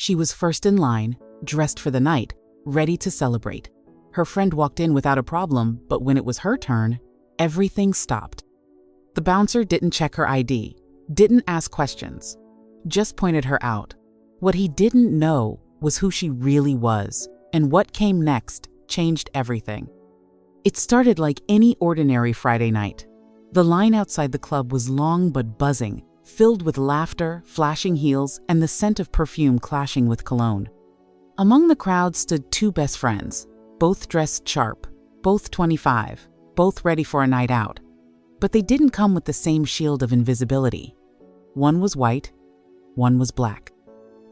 She was first in line, dressed for the night, ready to celebrate. Her friend walked in without a problem, but when it was her turn, everything stopped. The bouncer didn't check her ID, didn't ask questions, just pointed her out. What he didn't know was who she really was, and what came next changed everything. It started like any ordinary Friday night. The line outside the club was long but buzzing, filled with laughter, flashing heels, and the scent of perfume clashing with cologne. Among the crowd stood two best friends, both dressed sharp, both 25, both ready for a night out. But they didn't come with the same shield of invisibility. One was white, one was black.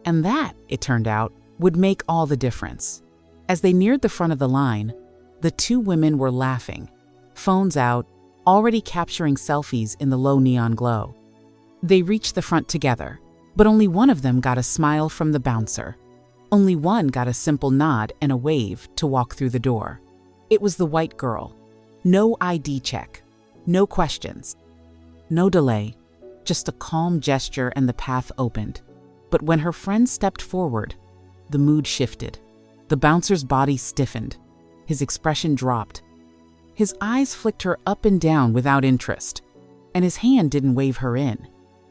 And that, it turned out, would make all the difference. As they neared the front of the line, the two women were laughing, phones out, already capturing selfies in the low neon glow. They reached the front together, but only one of them got a smile from the bouncer. Only one got a simple nod and a wave to walk through the door. It was the white girl. No ID check, no questions, no delay, just a calm gesture and the path opened. But when her friend stepped forward, the mood shifted. The bouncer's body stiffened. His expression dropped. His eyes flicked her up and down without interest, and his hand didn't wave her in.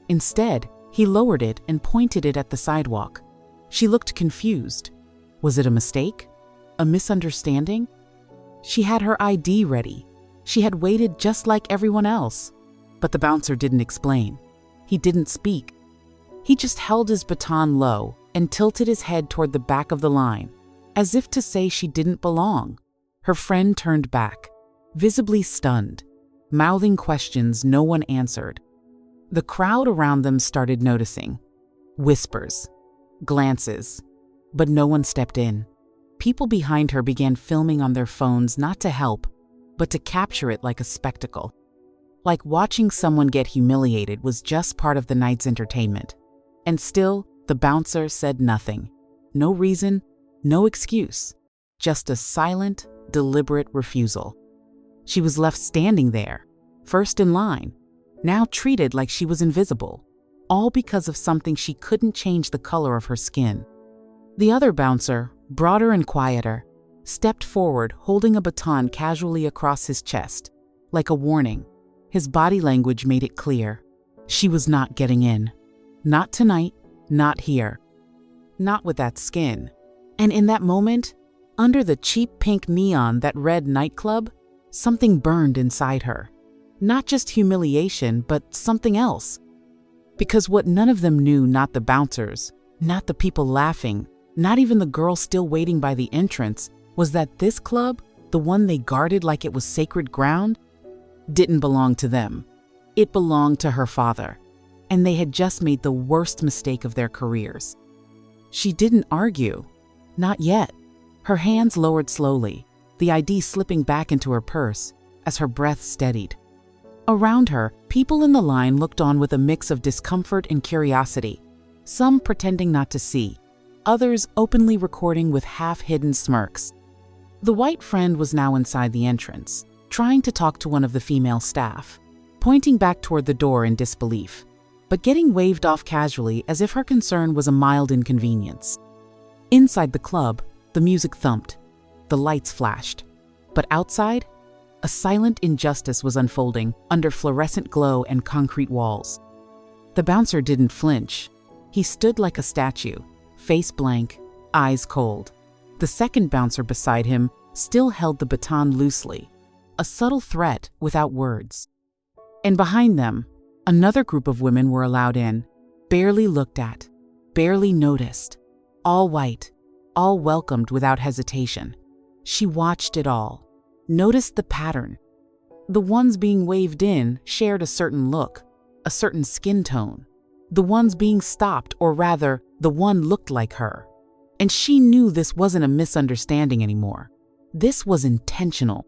Instead, he lowered it and pointed it at the sidewalk. She looked confused. Was it a mistake? A misunderstanding? She had her ID ready. She had waited just like everyone else. But the bouncer didn't explain. He didn't speak. He just held his baton low and tilted his head toward the back of the line, as if to say she didn't belong. Her friend turned back, visibly stunned, mouthing questions no one answered. The crowd around them started noticing. Whispers, glances, but no one stepped in. People behind her began filming on their phones not to help, but to capture it like a spectacle. Like watching someone get humiliated was just part of the night's entertainment. And still, the bouncer said nothing. No reason, no excuse. Just a silent, deliberate refusal. She was left standing there, first in line, now treated like she was invisible, all because of something she couldn't change the color of her skin. The other bouncer, broader and quieter, stepped forward holding a baton casually across his chest, like a warning. His body language made it clear. She was not getting in. Not tonight, not here. Not with that skin. And in that moment, under the cheap pink neon that read nightclub, something burned inside her. Not just humiliation, but something else. Because what none of them knew, not the bouncers, not the people laughing, not even the girl still waiting by the entrance, was that this club, the one they guarded like it was sacred ground, didn't belong to them. It belonged to her father, and they had just made the worst mistake of their careers. She didn't argue. Not yet. Her hands lowered slowly, the ID slipping back into her purse as her breath steadied. Around her, people in the line looked on with a mix of discomfort and curiosity, some pretending not to see, others openly recording with half-hidden smirks. The white friend was now inside the entrance, trying to talk to one of the female staff, pointing back toward the door in disbelief, but getting waved off casually as if her concern was a mild inconvenience. Inside the club, the music thumped, the lights flashed, but outside, a silent injustice was unfolding under fluorescent glow and concrete walls. The bouncer didn't flinch. He stood like a statue, face blank, eyes cold. The second bouncer beside him still held the baton loosely, a subtle threat without words. And behind them, another group of women were allowed in, barely looked at, barely noticed, all white, all welcomed without hesitation. She watched it all, noticed the pattern. The ones being waved in shared a certain look, a certain skin tone. The ones being stopped, or rather, the one looked like her. And she knew this wasn't a misunderstanding anymore. This was intentional.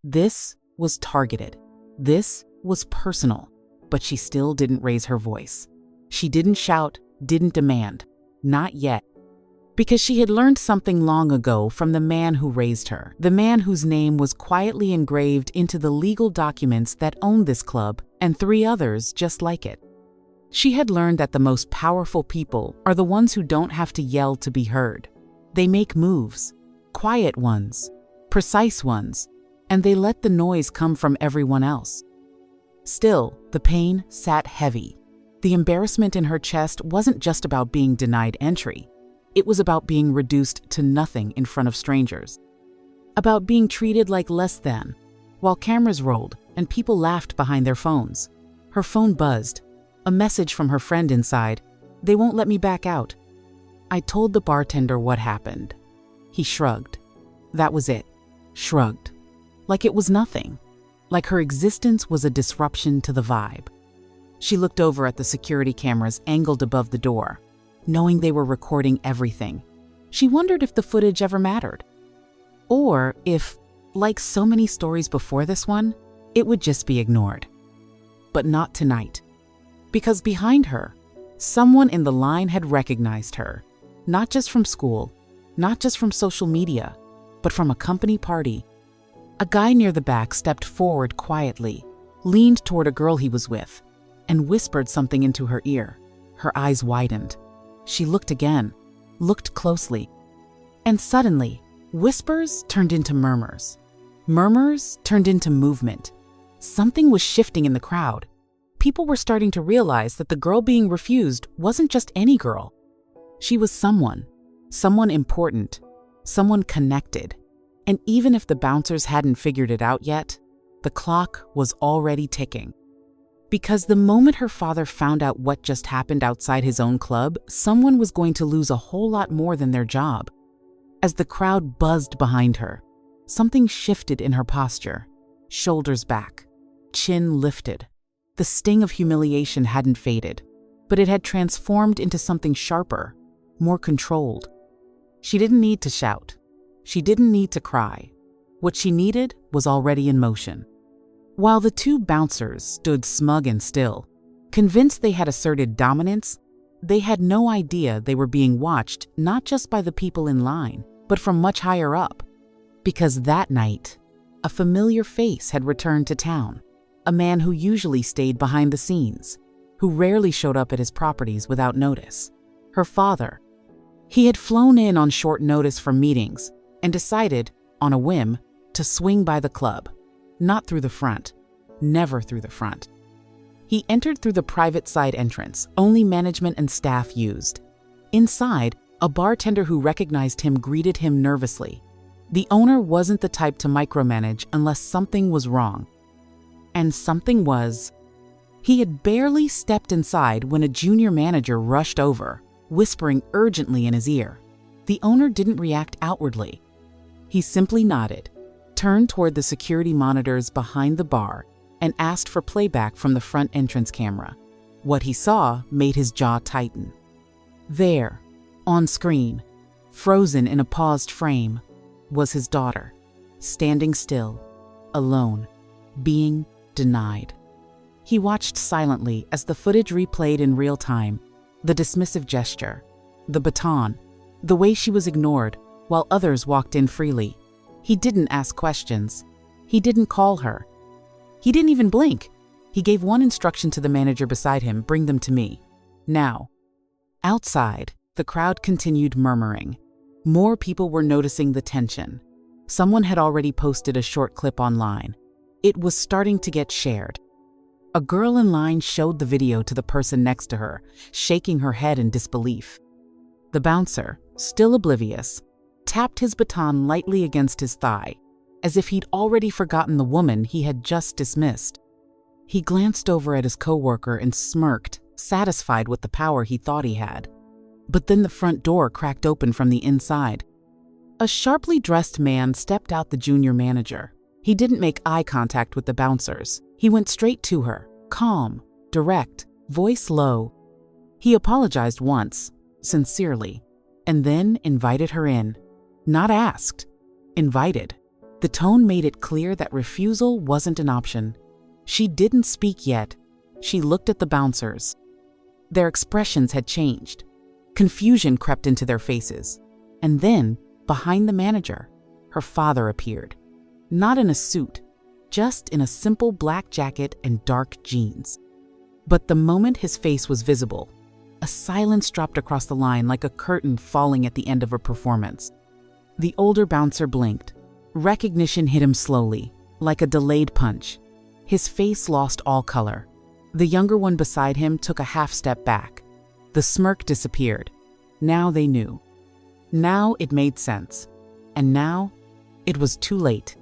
This was targeted. This was personal. But she still didn't raise her voice. She didn't shout, didn't demand. Not yet. Because she had learned something long ago from the man who raised her, the man whose name was quietly engraved into the legal documents that owned this club and 3 others just like it. She had learned that the most powerful people are the ones who don't have to yell to be heard. They make moves, quiet ones, precise ones, and they let the noise come from everyone else. Still, the pain sat heavy. The embarrassment in her chest wasn't just about being denied entry. It was about being reduced to nothing in front of strangers. About being treated like less than, while cameras rolled and people laughed behind their phones. Her phone buzzed. A message from her friend inside. "They won't let me back out." I told the bartender what happened. He shrugged. That was it. Shrugged. Like it was nothing. Like her existence was a disruption to the vibe. She looked over at the security cameras angled above the door, knowing they were recording everything. She wondered if the footage ever mattered. Or if, like so many stories before this one, it would just be ignored. But not tonight. Because behind her, someone in the line had recognized her, not just from school, not just from social media, but from a company party. A guy near the back stepped forward quietly, leaned toward a girl he was with, and whispered something into her ear. Her eyes widened. She looked again, looked closely, and suddenly, whispers turned into murmurs. Murmurs turned into movement. Something was shifting in the crowd. People were starting to realize that the girl being refused wasn't just any girl. She was someone important, someone connected. And even if the bouncers hadn't figured it out yet, the clock was already ticking. Because the moment her father found out what just happened outside his own club, someone was going to lose a whole lot more than their job. As the crowd buzzed behind her, something shifted in her posture. Shoulders back, chin lifted. The sting of humiliation hadn't faded, but it had transformed into something sharper, more controlled. She didn't need to shout. She didn't need to cry. What she needed was already in motion. While the two bouncers stood smug and still, convinced they had asserted dominance, they had no idea they were being watched not just by the people in line, but from much higher up. Because that night, a familiar face had returned to town. A man who usually stayed behind the scenes, who rarely showed up at his properties without notice. Her father. He had flown in on short notice from meetings and decided, on a whim, to swing by the club. Not through the front. Never through the front. He entered through the private side entrance only management and staff used. Inside, a bartender who recognized him greeted him nervously. The owner wasn't the type to micromanage unless something was wrong. And something was. He had barely stepped inside when a junior manager rushed over, whispering urgently in his ear. The owner didn't react outwardly. He simply nodded, turned toward the security monitors behind the bar, and asked for playback from the front entrance camera. What he saw made his jaw tighten. There, on screen, frozen in a paused frame, was his daughter, standing still, alone, being denied. He watched silently as the footage replayed in real time, the dismissive gesture, the baton, the way she was ignored while others walked in freely. He didn't ask questions. He didn't call her. He didn't even blink. He gave one instruction to the manager beside him, "Bring them to me. Now." Outside, the crowd continued murmuring. More people were noticing the tension. Someone had already posted a short clip online. It was starting to get shared. A girl in line showed the video to the person next to her, shaking her head in disbelief. The bouncer, still oblivious, tapped his baton lightly against his thigh, as if he'd already forgotten the woman he had just dismissed. He glanced over at his coworker and smirked, satisfied with the power he thought he had. But then the front door cracked open from the inside. A sharply dressed man stepped out the junior manager. He didn't make eye contact with the bouncers. He went straight to her, calm, direct, voice low. He apologized once, sincerely, and then invited her in. Not asked, invited. The tone made it clear that refusal wasn't an option. She didn't speak yet. She looked at the bouncers. Their expressions had changed. Confusion crept into their faces. And then, behind the manager, her father appeared. Not in a suit, just in a simple black jacket and dark jeans. But the moment his face was visible, a silence dropped across the line like a curtain falling at the end of a performance. The older bouncer blinked. Recognition hit him slowly, like a delayed punch. His face lost all color. The younger one beside him took a half step back. The smirk disappeared. Now they knew. Now it made sense. And now it was too late.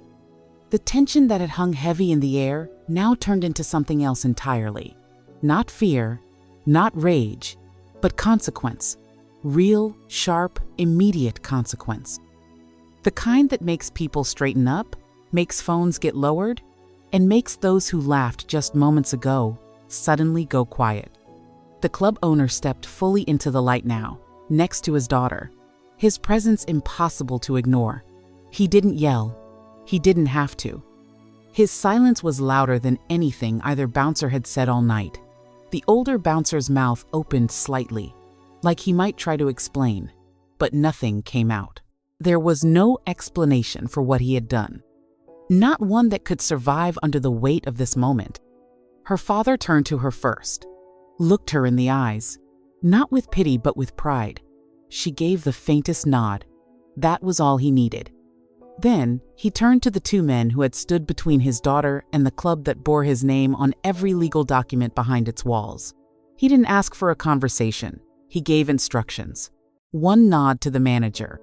The tension that had hung heavy in the air now turned into something else entirely. Not fear, not rage, but consequence. Real, sharp, immediate consequence. The kind that makes people straighten up, makes phones get lowered, and makes those who laughed just moments ago suddenly go quiet. The club owner stepped fully into the light now, next to his daughter. His presence impossible to ignore. He didn't yell. He didn't have to. His silence was louder than anything either bouncer had said all night. The older bouncer's mouth opened slightly, like he might try to explain, but nothing came out. There was no explanation for what he had done. Not one that could survive under the weight of this moment. Her father turned to her first, looked her in the eyes, not with pity but with pride. She gave the faintest nod. That was all he needed. Then he turned to the two men who had stood between his daughter and the club that bore his name on every legal document behind its walls. He didn't ask for a conversation. He gave instructions. One nod to the manager.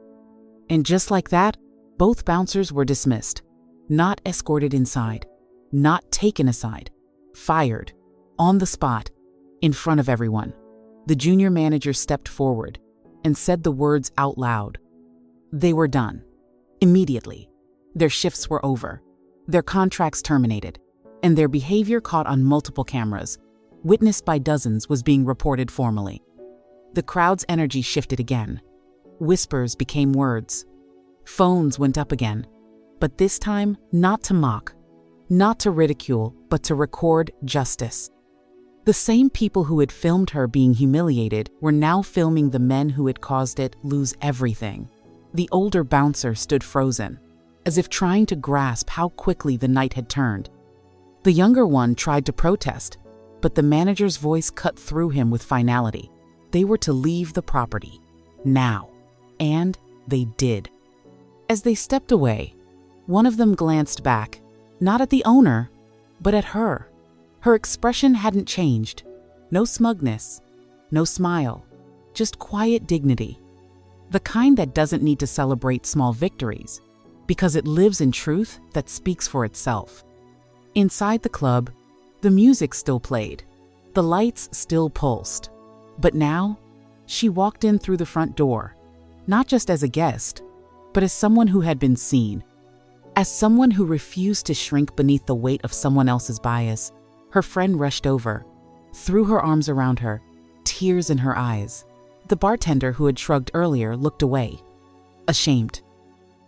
And just like that, both bouncers were dismissed. Not escorted inside. Not taken aside. Fired. On the spot. In front of everyone. The junior manager stepped forward and said the words out loud. They were done. Immediately. Their shifts were over. Their contracts terminated. And their behavior caught on multiple cameras, witnessed by dozens, was being reported formally. The crowd's energy shifted again. Whispers became words. Phones went up again. But this time, not to mock, not to ridicule, but to record justice. The same people who had filmed her being humiliated were now filming the men who had caused it lose everything. The older bouncer stood frozen, as if trying to grasp how quickly the night had turned. The younger one tried to protest, but the manager's voice cut through him with finality. They were to leave the property. Now. And they did. As they stepped away, one of them glanced back, not at the owner, but at her. Her expression hadn't changed. No smugness, no smile, just quiet dignity. The kind that doesn't need to celebrate small victories, because it lives in truth that speaks for itself. Inside the club, the music still played. The lights still pulsed. But now, she walked in through the front door, not just as a guest, but as someone who had been seen. As someone who refused to shrink beneath the weight of someone else's bias. Her friend rushed over, threw her arms around her, tears in her eyes. The bartender who had shrugged earlier looked away, ashamed.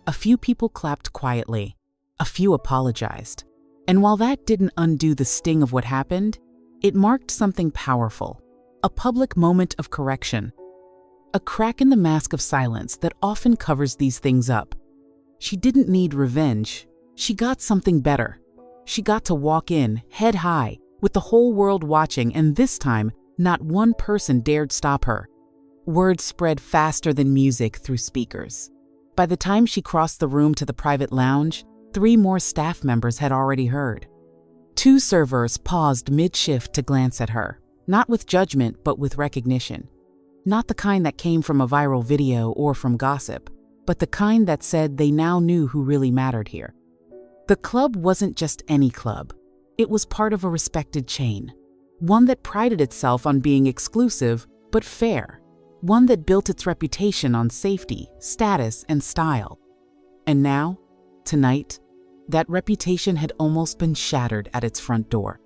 A few people clapped quietly. A few apologized. And while that didn't undo the sting of what happened, it marked something powerful. A public moment of correction. A crack in the mask of silence that often covers these things up. She didn't need revenge. She got something better. She got to walk in, head high, with the whole world watching, and this time, not one person dared stop her. Words spread faster than music through speakers. By the time she crossed the room to the private lounge, 3 more staff members had already heard. 2 servers paused mid-shift to glance at her, not with judgment, but with recognition. Not the kind that came from a viral video or from gossip, but the kind that said they now knew who really mattered here. The club wasn't just any club. It was part of a respected chain. One that prided itself on being exclusive, but fair. One that built its reputation on safety, status, and style. And now, tonight, that reputation had almost been shattered at its front door.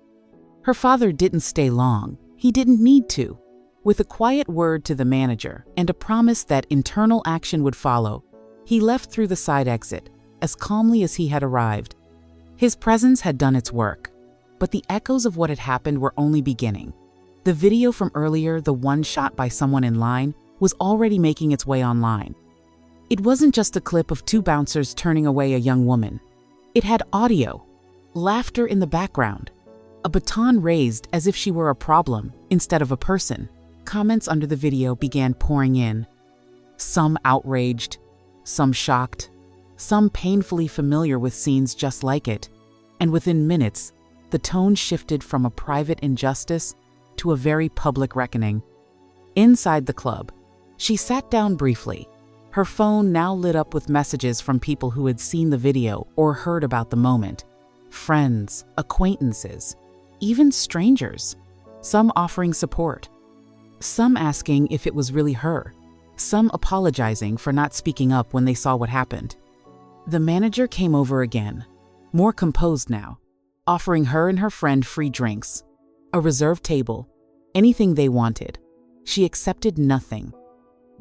Her father didn't stay long. He didn't need to. With a quiet word to the manager and a promise that internal action would follow, he left through the side exit, as calmly as he had arrived. His presence had done its work, but the echoes of what had happened were only beginning. The video from earlier, the one shot by someone in line, was already making its way online. It wasn't just a clip of 2 bouncers turning away a young woman. It had audio, laughter in the background, a baton raised as if she were a problem instead of a person. Comments under the video began pouring in. Some outraged, some shocked, some painfully familiar with scenes just like it. And within minutes, the tone shifted from a private injustice to a very public reckoning. Inside the club, she sat down briefly, her phone now lit up with messages from people who had seen the video or heard about the moment. Friends, acquaintances, even strangers, some offering support, some asking if it was really her, some apologizing for not speaking up when they saw what happened. The manager came over again, more composed now, offering her and her friend free drinks, a reserved table, anything they wanted. She accepted nothing.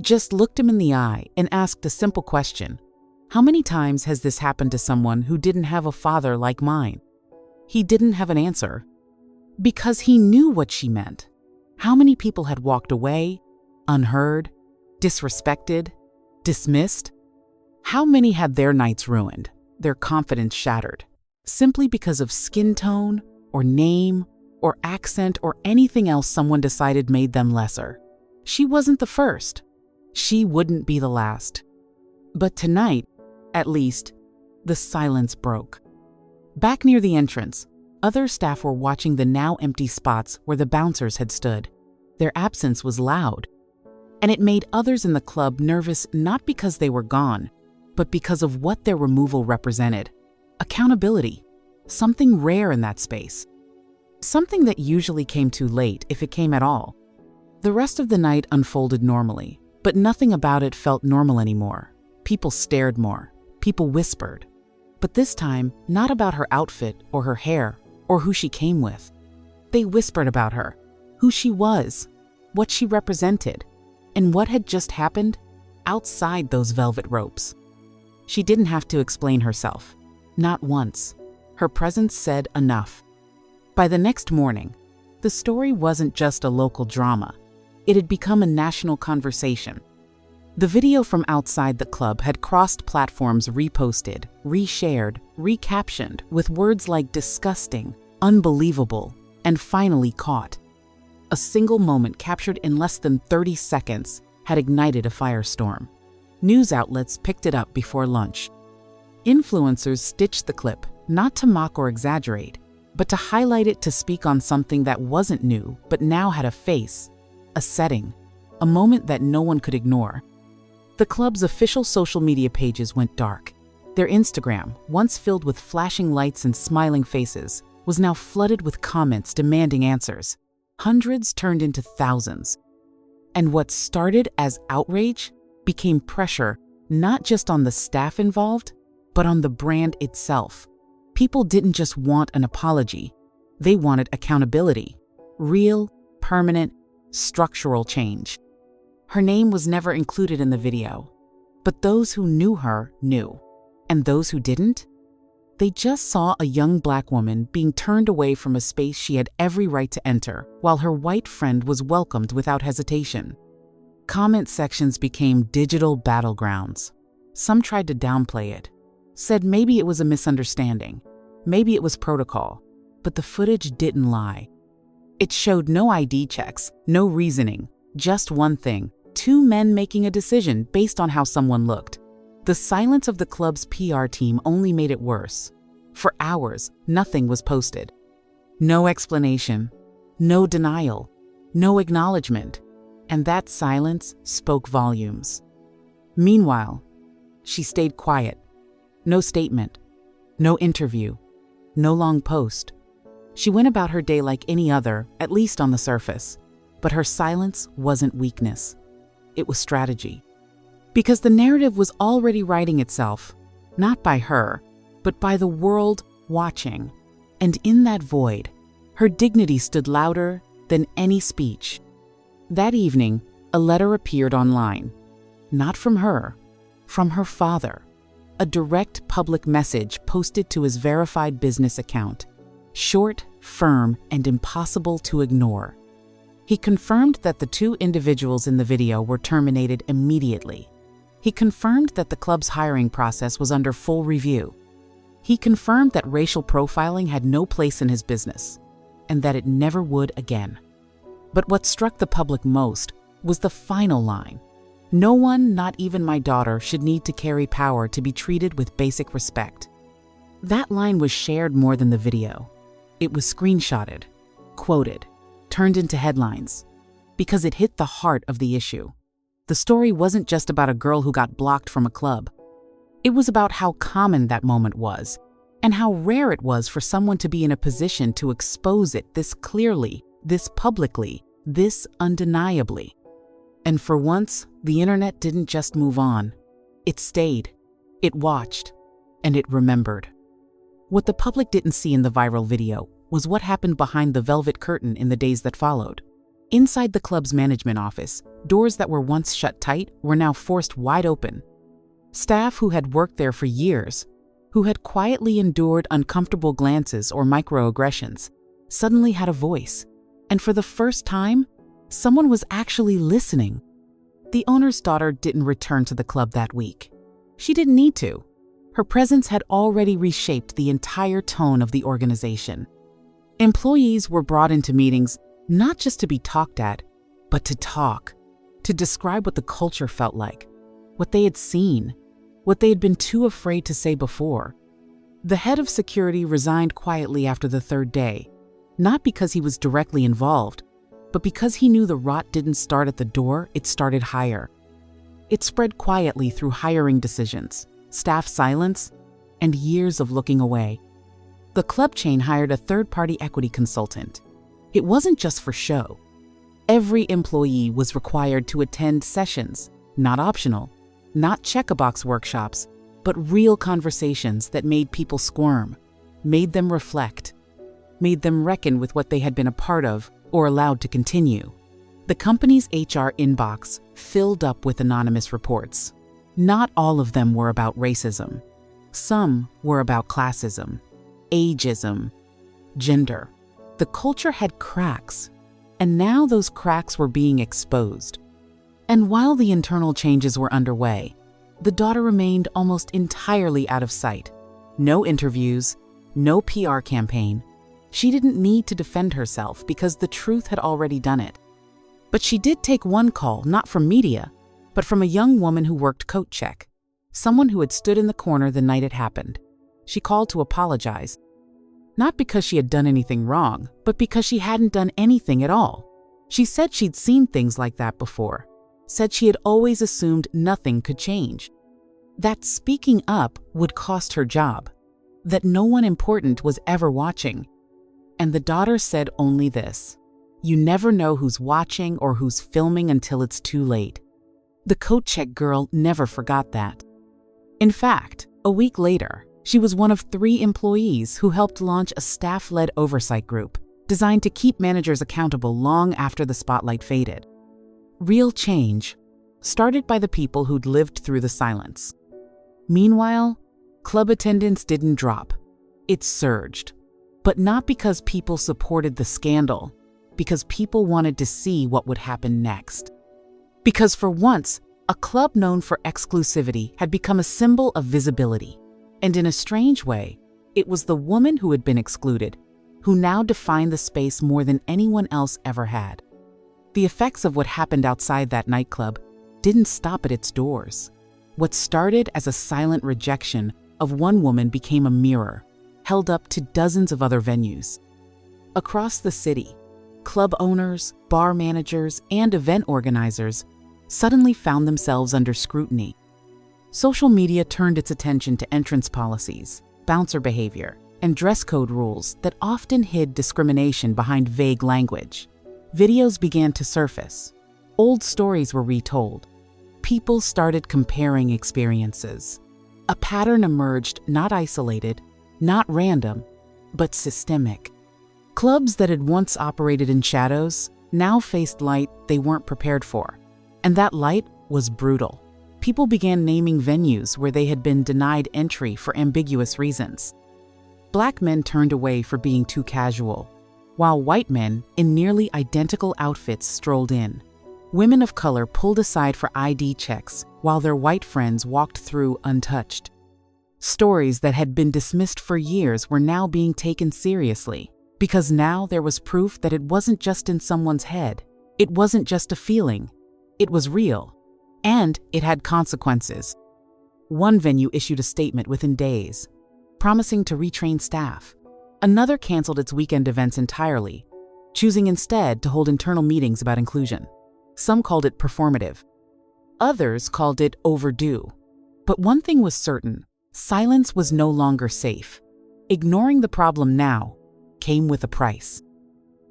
Just looked him in the eye and asked a simple question. How many times has this happened to someone who didn't have a father like mine? He didn't have an answer, because he knew what she meant. How many people had walked away, unheard, disrespected, dismissed? How many had their nights ruined, their confidence shattered, simply because of skin tone or name or accent or anything else someone decided made them lesser? She wasn't the first. She wouldn't be the last. But tonight, at least, the silence broke. Back near the entrance, other staff were watching the now empty spots where the bouncers had stood. Their absence was loud, and it made others in the club nervous not because they were gone, but because of what their removal represented. Accountability, something rare in that space. Something that usually came too late if it came at all. The rest of the night unfolded normally, but nothing about it felt normal anymore. People stared more. People whispered. But this time, not about her outfit or her hair or who she came with. They whispered about her, who she was, what she represented, and what had just happened outside those velvet ropes. She didn't have to explain herself. Not once. Her presence said enough. By the next morning, the story wasn't just a local drama. It had become a national conversation. The video from outside the club had crossed platforms, reposted, reshared, recaptioned with words like disgusting, unbelievable, and finally caught. A single moment captured in less than 30 seconds had ignited a firestorm. News outlets picked it up before lunch. Influencers stitched the clip, not to mock or exaggerate, but to highlight it, to speak on something that wasn't new but now had a face, a setting, a moment that no one could ignore. The club's official social media pages went dark. Their Instagram, once filled with flashing lights and smiling faces, was now flooded with comments demanding answers. Hundreds turned into thousands. And what started as outrage became pressure, not just on the staff involved, but on the brand itself. People didn't just want an apology. They wanted accountability. Real, permanent, structural change. Her name was never included in the video, but those who knew her knew. And those who didn't? They just saw a young Black woman being turned away from a space she had every right to enter, while her white friend was welcomed without hesitation. Comment sections became digital battlegrounds. Some tried to downplay it, said maybe it was a misunderstanding, maybe it was protocol, but the footage didn't lie. It showed no ID checks, no reasoning, just one thing: two men making a decision based on how someone looked. The silence of the club's PR team only made it worse. For hours, nothing was posted. No explanation, no denial, no acknowledgement, and that silence spoke volumes. Meanwhile, she stayed quiet. No statement, no interview, no long post. She went about her day like any other, at least on the surface. But her silence wasn't weakness. It was strategy. Because the narrative was already writing itself, not by her, but by the world watching. And in that void, her dignity stood louder than any speech. That evening, a letter appeared online. Not from her, from her father. A direct public message posted to his verified business account. Short, firm, and impossible to ignore. He confirmed that the two individuals in the video were terminated immediately. He confirmed that the club's hiring process was under full review. He confirmed that racial profiling had no place in his business. and that it never would again. But what struck the public most was the final line. No one, not even my daughter, should need to carry power to be treated with basic respect. That line was shared more than the video. It was screenshotted, quoted, turned into headlines, because it hit the heart of the issue. The story wasn't just about a girl who got blocked from a club. It was about how common that moment was, and how rare it was for someone to be in a position to expose it this clearly, this publicly, this undeniably. And for once, the internet didn't just move on. It stayed, it watched, and it remembered. What the public didn't see in the viral video was what happened behind the velvet curtain in the days that followed. Inside the club's management office, doors that were once shut tight were now forced wide open. Staff who had worked there for years, who had quietly endured uncomfortable glances or microaggressions, suddenly had a voice. And for the first time, someone was actually listening. The owner's daughter didn't return to the club that week. She didn't need to. Her presence had already reshaped the entire tone of the organization. Employees were brought into meetings not just to be talked at, but to talk, to describe what the culture felt like, what they had seen, what they had been too afraid to say before. The head of security resigned quietly after the third day, not because he was directly involved, but because he knew the rot didn't start at the door, it started higher. It spread quietly through hiring decisions, staff silence, and years of looking away. The club chain hired a third-party equity consultant. It wasn't just for show. Every employee was required to attend sessions, not optional, not check-a-box workshops, but real conversations that made people squirm, made them reflect, made them reckon with what they had been a part of or allowed to continue. The company's HR inbox filled up with anonymous reports. Not all of them were about racism. Some were about classism, ageism, gender. The culture had cracks, and now those cracks were being exposed. And while the internal changes were underway, the daughter remained almost entirely out of sight. No interviews, no PR campaign. She didn't need to defend herself because the truth had already done it. But she did take one call, not from media, but from a young woman who worked coat check, someone who had stood in the corner the night it happened. She called to apologize, not because she had done anything wrong, but because she hadn't done anything at all. She said she'd seen things like that before, said she had always assumed nothing could change, that speaking up would cost her job, that no one important was ever watching. And the daughter said only this: you never know who's watching or who's filming until it's too late. The coat check girl never forgot that. In fact, a week later, she was one of 3 employees who helped launch a staff-led oversight group designed to keep managers accountable long after the spotlight faded. Real change started by the people who'd lived through the silence. Meanwhile, club attendance didn't drop. It surged. But not because people supported the scandal, because people wanted to see what would happen next. Because for once, a club known for exclusivity had become a symbol of visibility. And in a strange way, it was the woman who had been excluded who now defined the space more than anyone else ever had. The effects of what happened outside that nightclub didn't stop at its doors. What started as a silent rejection of one woman became a mirror, held up to dozens of other venues. Across the city, club owners, bar managers, and event organizers suddenly found themselves under scrutiny. Social media turned its attention to entrance policies, bouncer behavior, and dress code rules that often hid discrimination behind vague language. Videos began to surface. Old stories were retold. People started comparing experiences. A pattern emerged, not isolated, not random, but systemic. Clubs that had once operated in shadows now faced light they weren't prepared for. And that light was brutal. People began naming venues where they had been denied entry for ambiguous reasons. Black men turned away for being too casual, while white men in nearly identical outfits strolled in. Women of color pulled aside for ID checks while their white friends walked through untouched. Stories that had been dismissed for years were now being taken seriously, Because now there was proof that it wasn't just in someone's head. It wasn't just a feeling. It was real. And it had consequences. One venue issued a statement within days, promising to retrain staff. Another canceled its weekend events entirely, choosing instead to hold internal meetings about inclusion. Some called it performative. Others called it overdue. But one thing was certain: silence was no longer safe. Ignoring the problem now came with a price.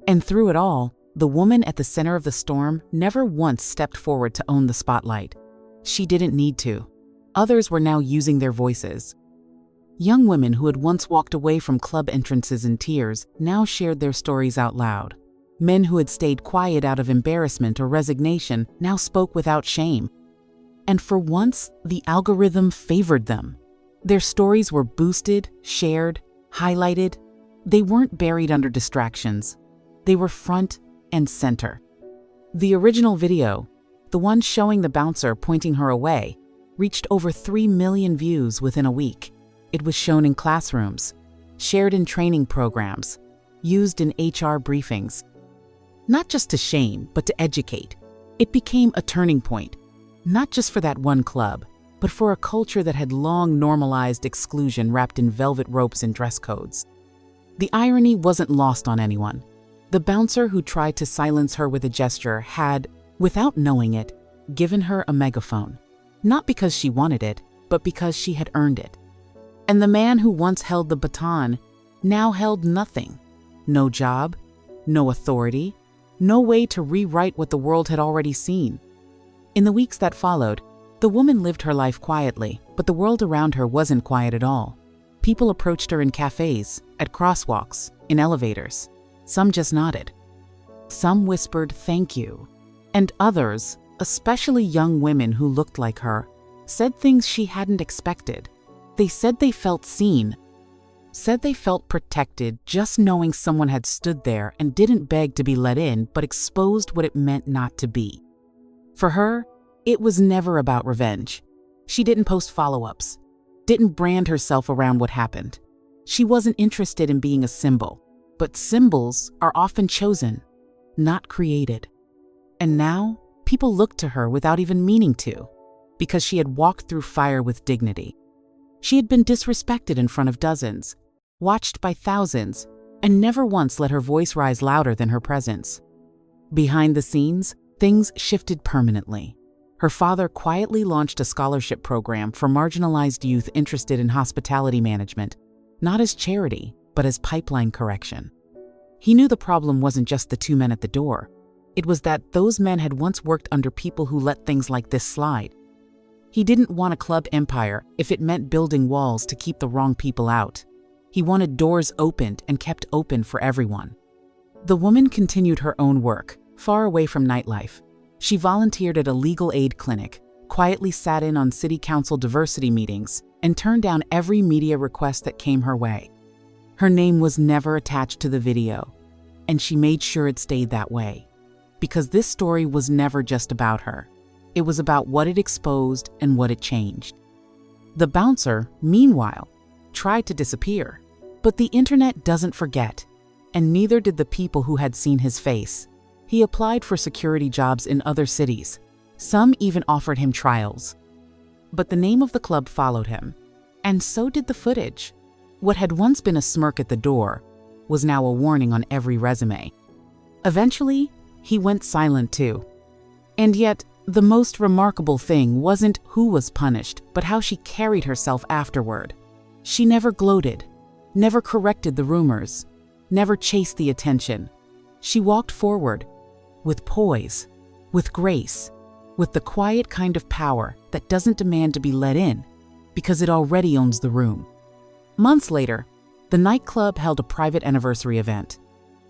And through it all, the woman at the center of the storm never once stepped forward to own the spotlight. She didn't need to. Others were now using their voices. Young women who had once walked away from club entrances in tears now shared their stories out loud. Men who had stayed quiet out of embarrassment or resignation now spoke without shame. And for once, the algorithm favored them. Their stories were boosted, shared, highlighted. They weren't buried under distractions. They were front and center. The original video, the one showing the bouncer pointing her away, reached over 3 million views within a week. It was shown in classrooms, shared in training programs, used in HR briefings. Not just to shame, but to educate. It became a turning point, not just for that one club, but for a culture that had long normalized exclusion wrapped in velvet ropes and dress codes. The irony wasn't lost on anyone. The bouncer who tried to silence her with a gesture had, without knowing it, given her a megaphone. Not because she wanted it, but because she had earned it. And the man who once held the baton now held nothing. No job, no authority, no way to rewrite what the world had already seen. In the weeks that followed, the woman lived her life quietly, but the world around her wasn't quiet at all. People approached her in cafes, at crosswalks, in elevators. Some just nodded. Some whispered thank you. And others, especially young women who looked like her, said things she hadn't expected. They said they felt seen, said they felt protected just knowing someone had stood there and didn't beg to be let in, but exposed what it meant not to be. For her, it was never about revenge. She didn't post follow-ups, didn't brand herself around what happened. She wasn't interested in being a symbol, but symbols are often chosen, not created. And now, people looked to her without even meaning to, because she had walked through fire with dignity. She had been disrespected in front of dozens, watched by thousands, and never once let her voice rise louder than her presence. Behind the scenes, things shifted permanently. Her father quietly launched a scholarship program for marginalized youth interested in hospitality management, not as charity, but as pipeline correction. He knew the problem wasn't just the 2 men at the door. It was that those men had once worked under people who let things like this slide. He didn't want a club empire if it meant building walls to keep the wrong people out. He wanted doors opened and kept open for everyone. The woman continued her own work, far away from nightlife. She volunteered at a legal aid clinic, quietly sat in on city council diversity meetings, and turned down every media request that came her way. Her name was never attached to the video, and she made sure it stayed that way. Because this story was never just about her. It was about what it exposed and what it changed. The bouncer, meanwhile, tried to disappear, but the internet doesn't forget, and neither did the people who had seen his face. He applied for security jobs in other cities. Some even offered him trials. But the name of the club followed him, and so did the footage. What had once been a smirk at the door was now a warning on every resume. Eventually, he went silent too. And yet, the most remarkable thing wasn't who was punished, but how she carried herself afterward. She never gloated, never corrected the rumors, never chased the attention. She walked forward, with poise, with grace, with the quiet kind of power that doesn't demand to be let in, because it already owns the room. Months later, the nightclub held a private anniversary event.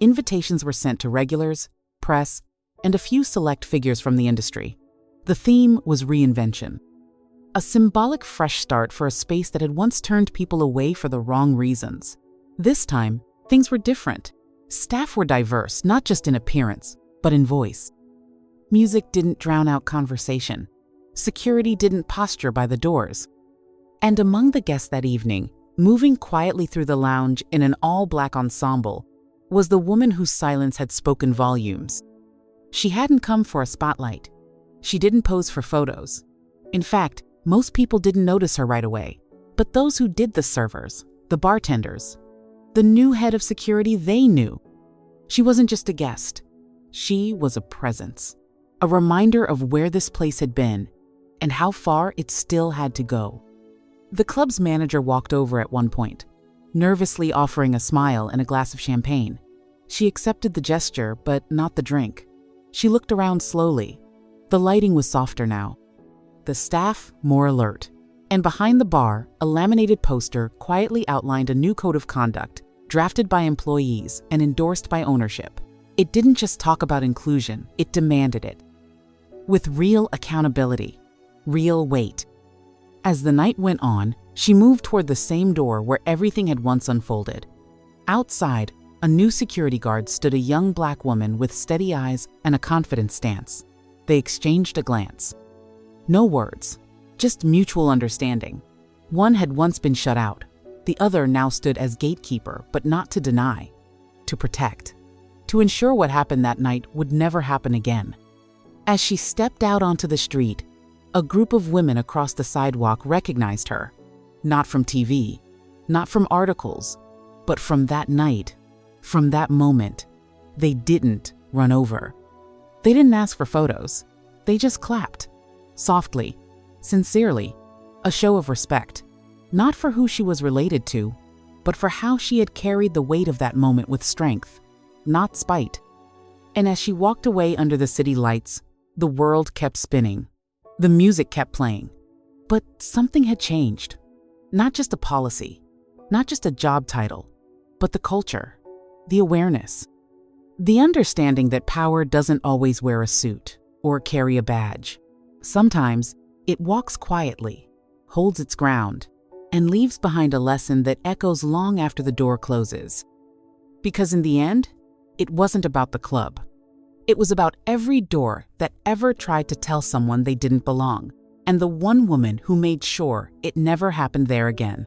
Invitations were sent to regulars, press, and a few select figures from the industry. The theme was reinvention, a symbolic fresh start for a space that had once turned people away for the wrong reasons. This time, things were different. Staff were diverse, not just in appearance, but in voice. Music didn't drown out conversation. Security didn't posture by the doors. And among the guests that evening, moving quietly through the lounge in an all-black ensemble, was the woman whose silence had spoken volumes. She hadn't come for a spotlight. She didn't pose for photos. In fact, most people didn't notice her right away. But those who did, the servers, the bartenders, the new head of security, they knew. She wasn't just a guest. She was a presence, a reminder of where this place had been and how far it still had to go. The club's manager walked over at one point, nervously offering a smile and a glass of champagne. She accepted the gesture, but not the drink. She looked around slowly. The lighting was softer now, the staff more alert, and behind the bar, a laminated poster quietly outlined a new code of conduct, drafted by employees and endorsed by ownership. It didn't just talk about inclusion, it demanded it. With real accountability, real weight. As the night went on, she moved toward the same door where everything had once unfolded. Outside, a new security guard stood, a young black woman with steady eyes and a confident stance. They exchanged a glance. No words, just mutual understanding. One had once been shut out. The other now stood as gatekeeper, but not to deny, to protect, to ensure what happened that night would never happen again. As she stepped out onto the street, a group of women across the sidewalk recognized her, not from TV, not from articles, but from that night, from that moment. They didn't run over. They didn't ask for photos. They just clapped, softly, sincerely, a show of respect, not for who she was related to, but for how she had carried the weight of that moment with strength, not spite. And as she walked away under the city lights, the world kept spinning. The music kept playing. But something had changed. Not just a policy, not just a job title, but the culture, the awareness, the understanding that power doesn't always wear a suit or carry a badge. Sometimes it walks quietly, holds its ground, and leaves behind a lesson that echoes long after the door closes. Because in the end, it wasn't about the club. It was about every door that ever tried to tell someone they didn't belong, and the one woman who made sure it never happened there again.